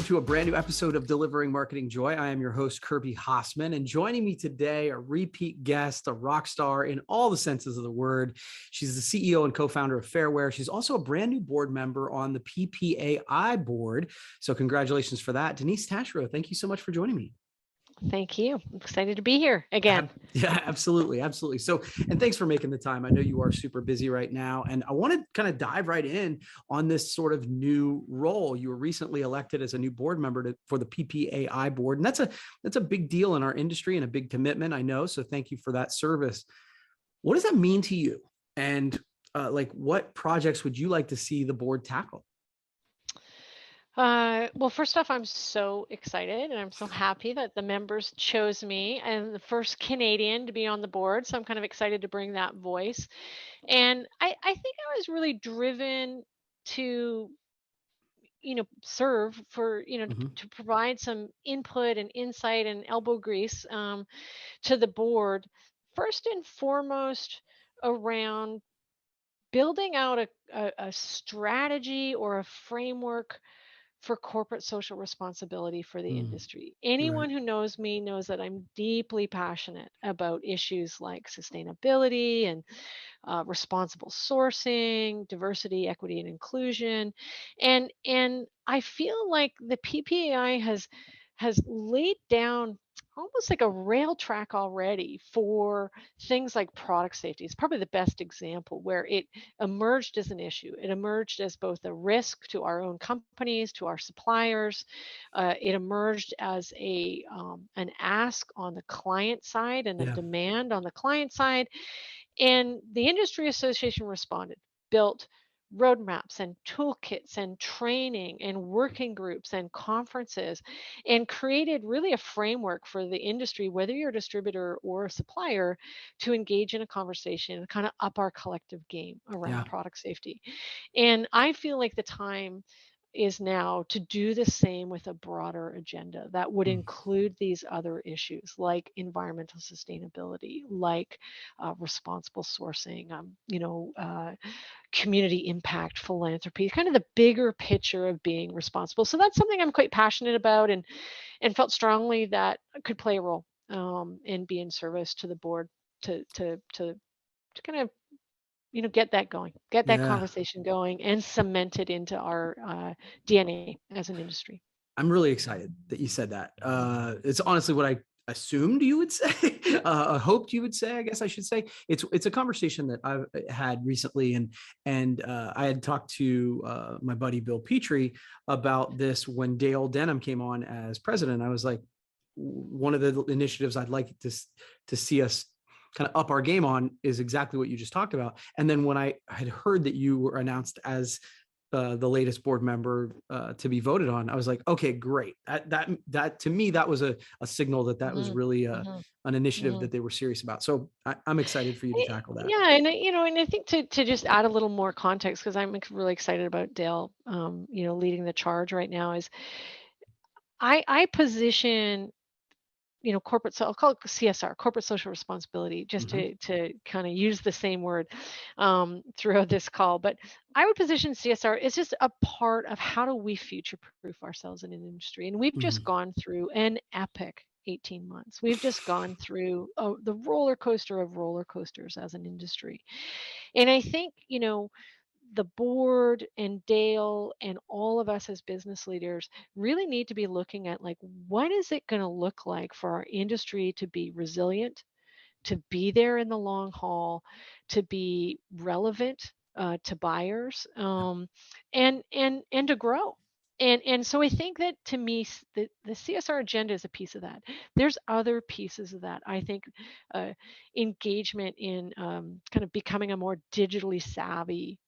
to a brand new episode of Delivering Marketing Joy. I am your host, Kirby Hasseman, and joining me today, a repeat guest, a rock star in all the senses of the word. She's the CEO and co-founder of Fairway. She's also a brand new board member on the PPAI board. So congratulations for that. Denise Taschereau, thank you so much for joining me. Thank you. I'm excited to be here again. Yeah, absolutely. Absolutely. So, and thanks for making the time. I know you are super busy right now, and I want to kind of dive right in on this sort of new role. You were recently elected as a new board member for the PPAI board. And that's a big deal in our industry and a big commitment, I know. So thank you for that service. What does that mean to you? And what projects would you like to see the board tackle? Well, first off, I'm so excited and I'm so happy that the members chose me and the first Canadian to be on the board. So I'm kind of excited to bring that voice. And I think I was really driven to, serve for, to provide some input and insight and elbow grease to the board. First and foremost, around building out a strategy or a framework for corporate social responsibility for the industry. Anyone who knows me knows that I'm deeply passionate about issues like sustainability and responsible sourcing, diversity, equity, and inclusion. And I feel like the PPAI has laid down almost like a rail track already for things like product safety. It's probably the best example where it emerged as an issue. It emerged as both a risk to our own companies, to our suppliers. It emerged as an ask on the client side and a demand on the client side. And the industry association responded, built roadmaps and toolkits and training and working groups and conferences, and created really a framework for the industry, whether you're a distributor or a supplier, to engage in a conversation and kind of up our collective game around product safety. And I feel like the time is now to do the same with a broader agenda that would include these other issues like environmental sustainability, like responsible sourcing, community impact, philanthropy, kind of the bigger picture of being responsible. So that's something I'm quite passionate about and felt strongly that could play a role and be in service to the board to kind of get that going, get that conversation going and cement it into our DNA as an industry. I'm really excited that you said that. It's honestly what I assumed you would say, I hoped you would say, I guess I should say. It's a conversation that I've had recently, and I had talked to my buddy Bill Petrie about this when Dale Denham came on as president. I was like, one of the initiatives I'd like to see us kind of up our game on is exactly what you just talked about. And then when I had heard that you were announced as the latest board member to be voted on, I was like, okay, great. That to me, that was a signal that was really an initiative that they were serious about. So I'm excited for you to tackle that. Yeah, and I think to just add a little more context, because I'm really excited about Dale, leading the charge right now, is I position corporate, so I'll call it CSR, corporate social responsibility, just to kind of use the same word throughout this call. But I would position CSR as just a part of how do we future-proof ourselves in an industry. And we've just gone through an epic 18 months. We've just gone through the roller coaster of roller coasters as an industry. And I think, the board and Dale and all of us as business leaders really need to be looking at, like, what is it going to look like for our industry to be resilient, to be there in the long haul, to be relevant to buyers, and to grow. And so I think that, to me, the CSR agenda is a piece of that. There's other pieces of that. I think engagement in kind of becoming a more digitally savvy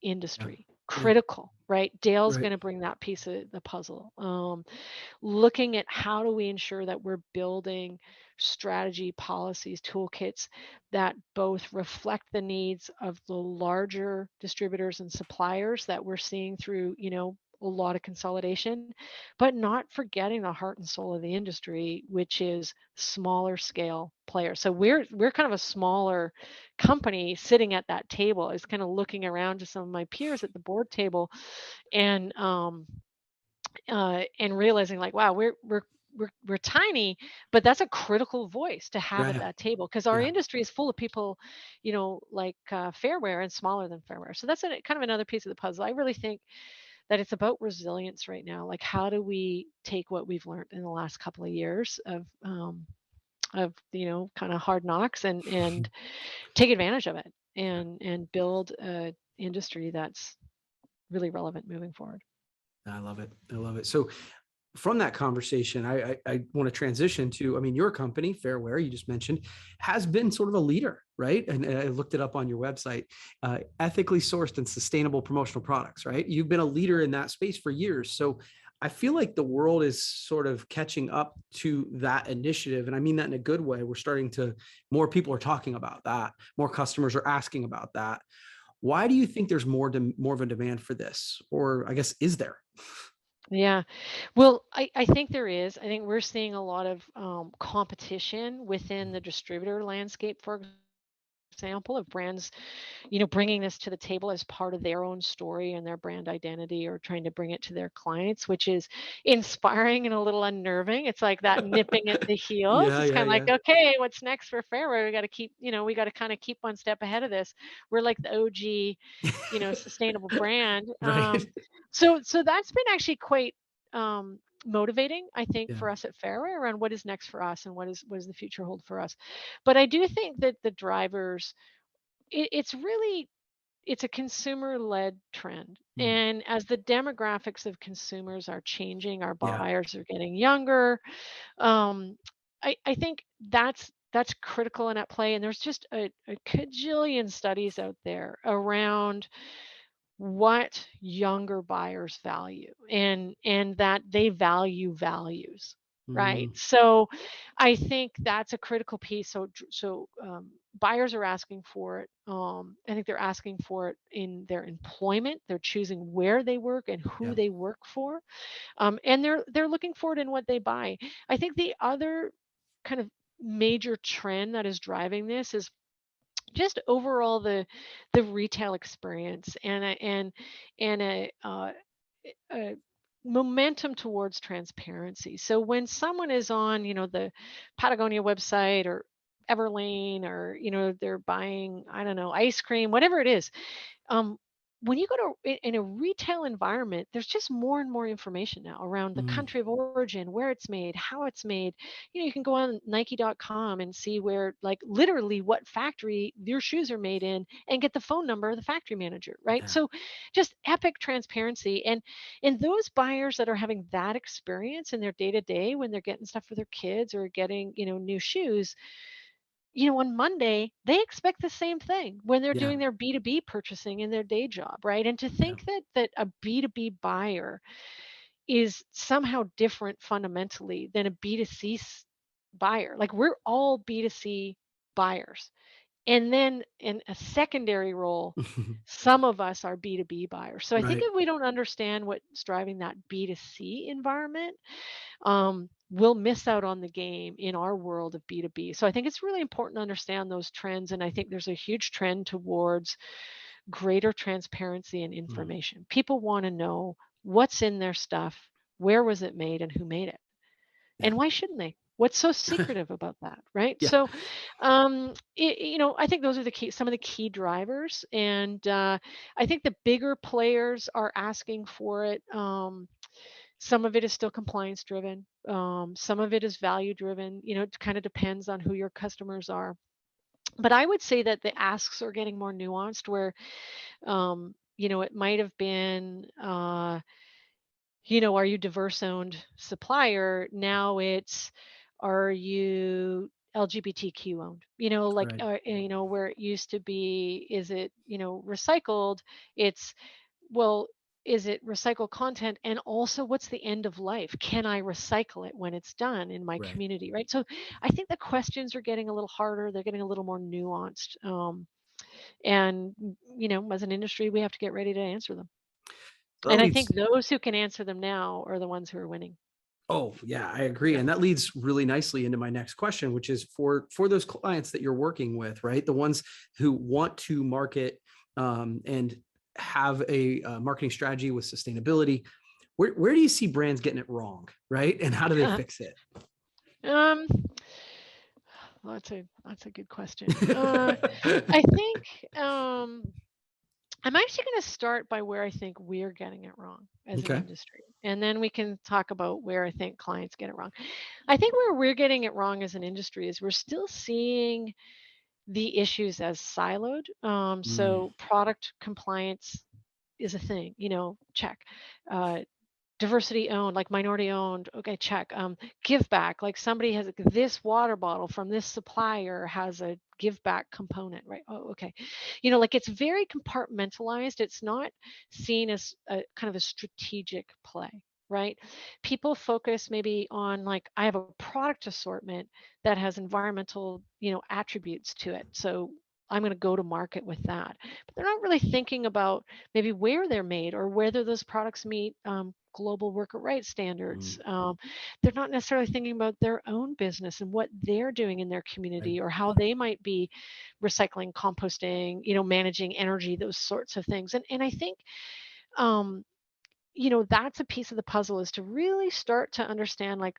industry, critical, right? Dale's going to bring that piece of the puzzle. Looking at how do we ensure that we're building strategy, policies, toolkits that both reflect the needs of the larger distributors and suppliers that we're seeing through, a lot of consolidation, but not forgetting the heart and soul of the industry, which is smaller scale players. So we're kind of a smaller company sitting at that table, is kind of looking around to some of my peers at the board table, and and realizing like, wow, we're tiny, but that's a critical voice to have at Right. that table because our Yeah. industry is full of people, like fairware and smaller than fairware. So that's kind of another piece of the puzzle. I really think that it's about resilience right now. Like, how do we take what we've learned in the last couple of years of kind of hard knocks and take advantage of it Yeah. and build a industry that's really relevant moving forward. I love it. I love it. So from that conversation, I want to transition to, I mean, your company, Fairware, you just mentioned, has been sort of a leader, right? And I looked it up on your website, ethically sourced and sustainable promotional products, right? You've been a leader in that space for years. So I feel like the world is sort of catching up to that initiative. And I mean that in a good way. We're starting to, more people are talking about that. More customers are asking about that. Why do you think there's more of a demand for this? Or I guess, is there? Yeah. Well, I think there is. I think we're seeing a lot of competition within the distributor landscape, for example, of brands, bringing this to the table as part of their own story and their brand identity or trying to bring it to their clients, which is inspiring and a little unnerving. It's like that nipping at the heels. Yeah, It's yeah, kind of like, yeah. okay, what's next for Fairway? We got to keep, we got to kind of keep one step ahead of this. We're like the OG, sustainable brand. Right. So that's been actually quite motivating, I think, Yeah. for us at Fairway around what is next for us and what does the future hold for us. But I do think that the drivers, it's really, it's a consumer-led trend. Mm. And as the demographics of consumers are changing, our Yeah. buyers are getting younger. Um, I think that's critical and at play. And there's just a cajillion studies out there around what younger buyers value and that they value values, right? Mm. So I think that's a critical piece. So buyers are asking for it. I think they're asking for it in their employment. They're choosing where they work and who Yeah. they work for, and they're looking for it in what they buy. I think the other kind of major trend that is driving this is just overall the retail experience and a momentum towards transparency. So when someone is on, the Patagonia website or Everlane, or they're buying, I don't know, ice cream, whatever it is, um, when you go in a retail environment, there's just more and more information now around the Mm. country of origin, where it's made, how it's made. You can go on Nike.com and see where, like, literally what factory your shoes are made in, and get the phone number of the factory manager, right? Yeah. So just epic transparency. And those buyers that are having that experience in their day to day when they're getting stuff for their kids or getting, new shoes, on Monday, they expect the same thing when they're Yeah. doing their B2B purchasing in their day job, right? And to Yeah. think that a B2B buyer is somehow different fundamentally than a B2C buyer. Like, we're all B2C buyers. And then in a secondary role, some of us are B2B buyers. So I think Right. if we don't understand what's driving that B2C environment, we'll miss out on the game in our world of B2B. So I think it's really important to understand those trends. And I think there's a huge trend towards greater transparency and Mm. information. People want to know what's in their stuff, where was it made, and who made it. Yeah. And why shouldn't they? What's so secretive about that, right? Yeah. So, I think those are some of the key drivers, and I think the bigger players are asking for it. Some of it is still compliance driven. Some of it is value driven. It kind of depends on who your customers are. But I would say that the asks are getting more nuanced, where it might have been, are you diverse owned supplier? Now it's, are you LGBTQ owned? Like, Right. where it used to be, is it, recycled? It's, well, is it recycled content? And also, what's the end of life? Can I recycle it when it's done in my Right. community? Right. So I think the questions are getting a little harder. They're getting a little more nuanced. And as an industry, we have to get ready to answer them. So that And I think leads, those who can answer them now are the ones who are winning. oh yeah, I agree. Yeah. And that leads really nicely into my next question, which is for those clients that you're working with, right? The ones who want to market and have a marketing strategy with sustainability. where do you see brands getting it wrong, right? And how do they fix it? Um, well, that's a good question. I think I'm actually going to start by where I think we're getting it wrong as an Okay. industry, and then we can talk about where I think clients get it wrong. I think where we're getting it wrong as an industry is we're still seeing the issues as siloed. Mm, So product compliance is a thing, check. Uh, Diversity owned, like minority owned, okay, check. Give back, like somebody has this water bottle from this supplier has a give back component, right? Oh, okay. Like it's very compartmentalized. It's not seen as a kind of a strategic play, right? People focus maybe on, like, I have a product assortment that has environmental, attributes to it, so I'm going to go to market with that. But they're not really thinking about maybe where they're made or whether those products meet global worker rights standards. mm, They're not necessarily thinking about their own business and what they're doing in their right. community, or how they might be recycling, composting, managing energy, those sorts of things. And I think um, that's a piece of the puzzle, is to really start to understand, like,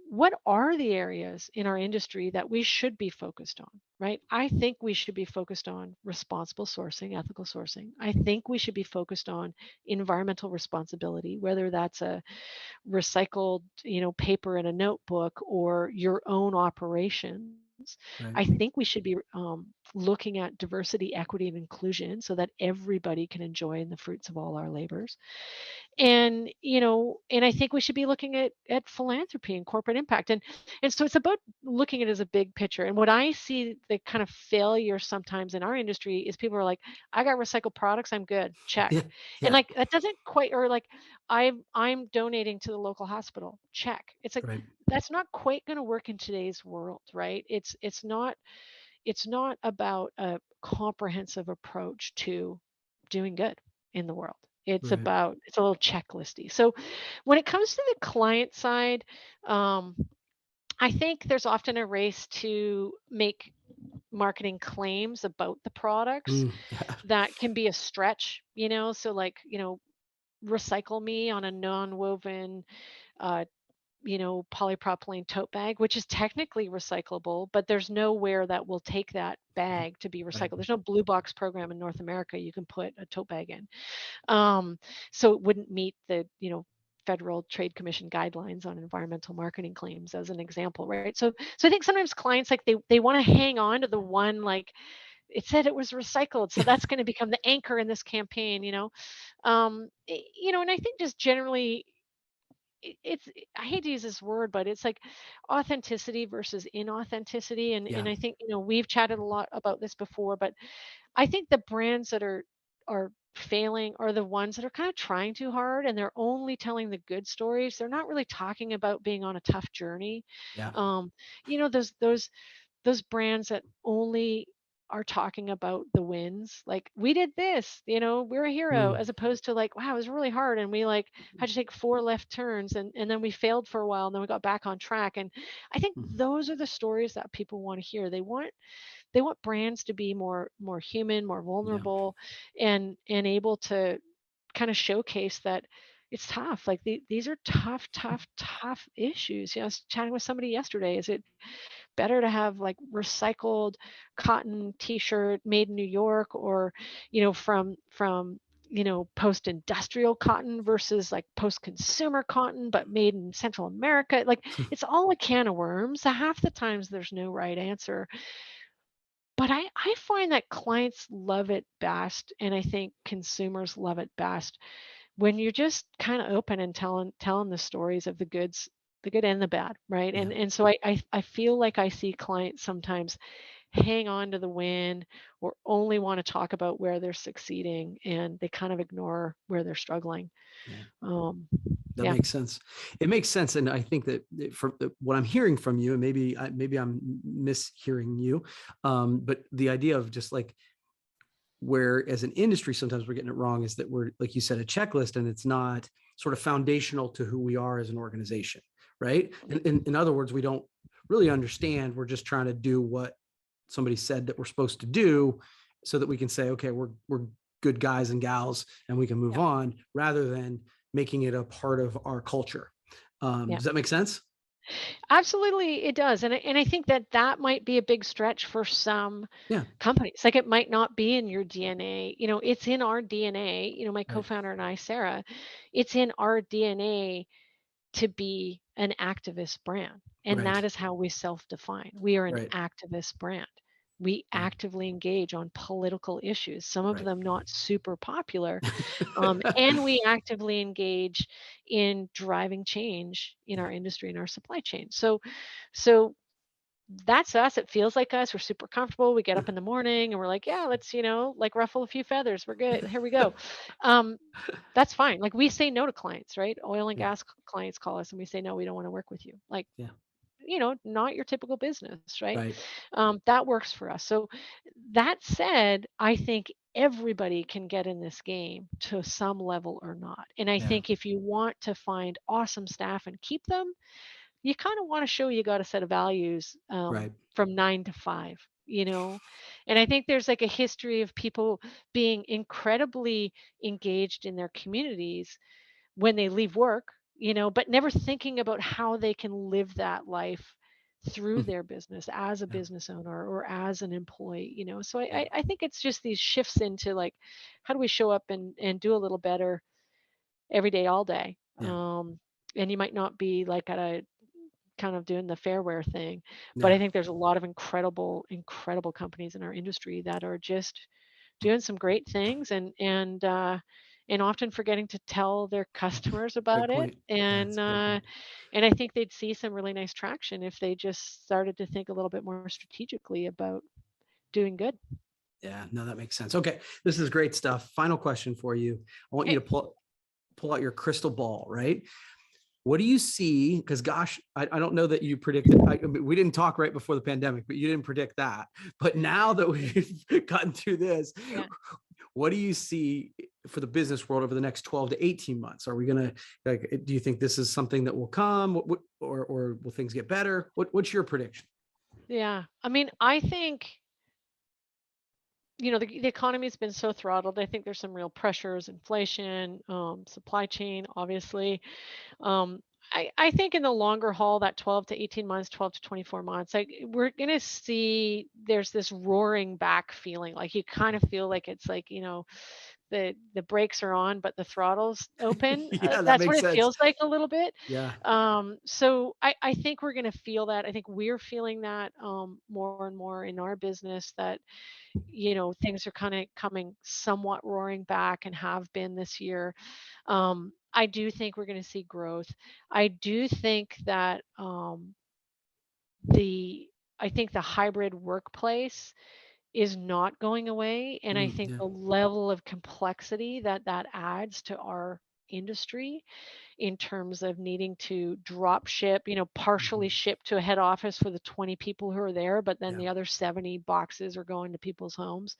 what are the areas in our industry that we should be focused on, right? I think we should be focused on responsible sourcing, ethical sourcing. I think we should be focused on environmental responsibility, whether that's a recycled, paper in a notebook or your own operations. Right. I think we should be looking at diversity, equity, and inclusion so that everybody can enjoy in the fruits of all our labors. And I think we should be looking at philanthropy and corporate impact. And so it's about looking at it as a big picture. And what I see, the kind of failure sometimes in our industry, is people are like, I got recycled products, I'm good, check. Yeah. And Yeah. like that doesn't quite, or like I'm donating to the local hospital, check. It's like, Right. that's not quite going to work in today's world, right? It's not about a comprehensive approach to doing good in the world. It's Right. about, it's a little checklisty. So when it comes to the client side, um, I think there's often a race to make marketing claims about the products Mm, yeah. that can be a stretch, so like, recycle me on a non-woven uh, polypropylene tote bag, which is technically recyclable, but there's nowhere that will take that bag to be Right. recycled. There's no blue box program in North America you can put a tote bag in. So it wouldn't meet the, Federal Trade Commission guidelines on environmental marketing claims, as an example, right? So I think sometimes clients, like, they want to hang on to the one, like, it said it was recycled, so that's going to become the anchor in this campaign. And I think just generally, it's, I hate to use this word, but it's like authenticity versus inauthenticity. And Yeah. I think, we've chatted a lot about this before, but I think the brands that are failing are the ones that are kind of trying too hard, and they're only telling the good stories. They're not really talking about being on a tough journey. Yeah. Um, those brands that only are talking about the wins, like, we did this, we're a hero, Mm, as opposed to, like, wow, it was really hard and we, like, had to take 4 left turns, and then we failed for a while and then we got back on track. And I think mm, those are the stories that people want to hear. They want brands to be more human, more yeah. vulnerable, and able to kind of showcase that it's tough. Like, these are tough, tough, tough issues. I was chatting with somebody yesterday. Is it better to have, like, recycled cotton t-shirt made in New York, or, from post-industrial cotton versus, like, post-consumer cotton but made in Central America? Like, it's all a can of worms. Half the times there's no right answer. But I find that clients love it best, and I think consumers love it best, when you're just kind of open and telling the stories of the good and the bad, right? Yeah. And so I feel like I see clients sometimes hang on to the win, or only want to talk about where they're succeeding, and they kind of ignore where they're struggling. Yeah. Um, That yeah. makes sense. It makes sense, and I think that from what I'm hearing from you, and maybe I'm mishearing you, but the idea of just like, where as an industry sometimes we're getting it wrong, is that we're, like you said, a checklist, and it's not sort of foundational to who we are as an organization, right? And in other words, we don't really understand. We're just trying to do what somebody said that we're supposed to do, so that we can say, okay, we're good guys and gals and we can move Yeah. on, rather than making it a part of our culture. Yeah. Does that make sense? Absolutely, it does, and I think that that might be a big stretch for some Yeah. companies. Like, it might not be in your DNA. It's in our DNA. My Right. co-founder and I, Sarah, it's in our DNA to be an activist brand, and Right. that is how we self-define. We are an Right. activist brand. We Yeah. actively engage on political issues, some of Right. them not super popular, and we actively engage in driving change in Yeah. our industry and our supply chain. So that's us. It feels like us. We're super comfortable. We get up in the morning and we're like, yeah, let's, like ruffle a few feathers. We're good. Here we go. Um, that's fine. Like, we say no to clients, right? Oil and Yeah. gas clients call us and we say, no, we don't want to work with you. Like, Yeah. not your typical business, right? Right. That works for us. So that said, I think everybody can get in this game to some level or not. And I Yeah. think if you want to find awesome staff and keep them, you kind of want to show you got a set of values, Right. from 9 to 5, and I think there's like a history of people being incredibly engaged in their communities when they leave work, but never thinking about how they can live that life through Mm. their business as a Yeah. business owner or as an employee. So I, Yeah. I I think it's just these shifts into, like, how do we show up and do a little better every day, all day. Yeah. And you might not be like at a kind of doing the fairware thing. But Yeah. I think there's a lot of incredible, incredible companies in our industry that are just doing some great things, and often forgetting to tell their customers Great about it. point. Yeah, And that's a great point. and I think they'd see some really nice traction if they just started to think a little bit more strategically about doing good. Yeah, no, that makes sense. Okay, this is great stuff. Final question for you. I want you Okay. to pull out your crystal ball, right? What do you see? Because gosh, I don't know that you predicted. I mean, we didn't talk right before the pandemic, but you didn't predict that. But now that we've gotten through this, Yeah. what do you see for the business world over the next 12 to 18 months? Are we gonna like? Do you think this is something that will come, or will things get better? What's your prediction? Yeah. I mean, I think, the economy's been so throttled. I think there's some real pressures, inflation, supply chain, obviously. Um, I think in the longer haul, that 12 to 18 months, 12 to 24 months, like, we're going to see there's this roaring back feeling. Like, you kind of feel like it's like, the brakes are on, but the throttle's open. Yeah, that That's what makes it sense. feels like a little bit. Yeah, So I think we're going to feel that. I think we're feeling that, more and more in our business, that, things are kind of coming somewhat roaring back and have been this year. I do think we're going to see growth. I do think that, the I think the hybrid workplace is not going away, and I think yeah, the level of complexity that that adds to our industry, in terms of needing to drop ship, partially mhm, ship to a head office for the 20 people who are there, but then yeah, the other 70 boxes are going to people's homes.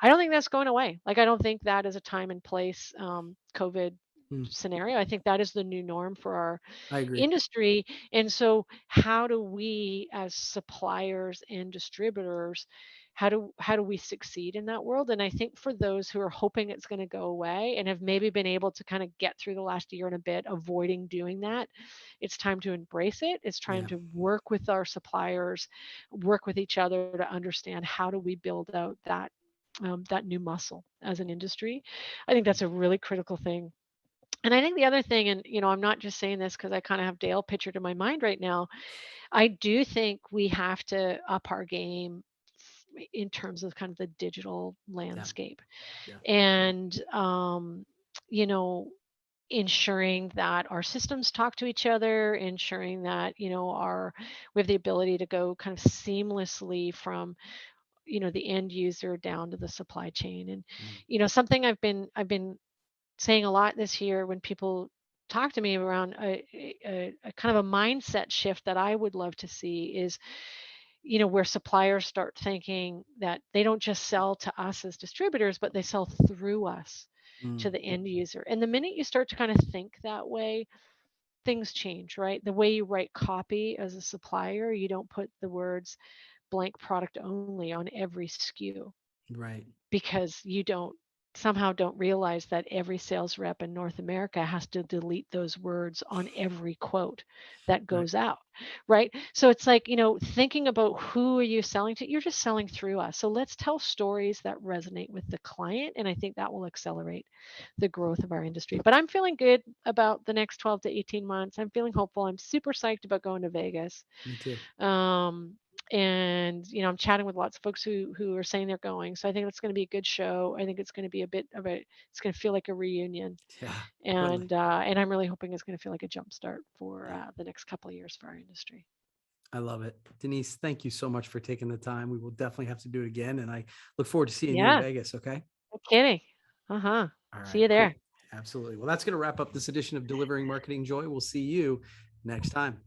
I don't think that's going away. Like, I don't think that is a time and place, COVID mm, scenario. I think that is the new norm for our I agree. industry. And so, how do we, as suppliers and distributors, how do we succeed in that world? And I think for those who are hoping it's going to go away and have maybe been able to kind of get through the last year and a bit avoiding doing that, it's time to embrace it. It's time Yeah, to work with our suppliers, work with each other to understand how do we build out that new muscle as an industry. I think that's a really critical thing. And I think the other thing, and I'm not just saying this because I kind of have Dale pictured in my mind right now. I do think we have to up our game in terms of kind of the digital yeah, landscape, yeah, and you know, ensuring that our systems talk to each other, ensuring that our we have the ability to go kind of seamlessly from the end user down to the supply chain. And yeah, something I've been saying a lot this year when people talk to me around a kind of a mindset shift that I would love to see is, where suppliers start thinking that they don't just sell to us as distributors, but they sell through us to mm, the end user. And the minute you start to kind of think that way, things change, right? The way you write copy as a supplier, you don't put the words blank product only on every SKU, right. because you don't. somehow don't realize that every sales rep in North America has to delete those words on every quote that Right. goes out, right? So it's like, thinking about who are you selling to? You're just selling through us. So let's tell stories that resonate with the client. And I think that will accelerate the growth of our industry. But I'm feeling good about the next 12 to 18 months. I'm feeling hopeful. I'm super psyched about going to Vegas. Me too. Um, and I'm chatting with lots of folks who are saying they're going. So I think it's going to be a good show. I think it's going to be a bit of a it's going to feel like a reunion, Yeah, totally. and I'm really hoping it's going to feel like a jump start for Yeah. the next couple of years for our industry. I love it. Denise, thank you so much for taking the time. We will definitely have to do it again. And I look forward to seeing you in Yeah, Vegas. Okay. no kidding. Uh-huh. All See right. you there. Cool. Absolutely. Well, that's going to wrap up this edition of Delivering Marketing Joy. We'll see you next time.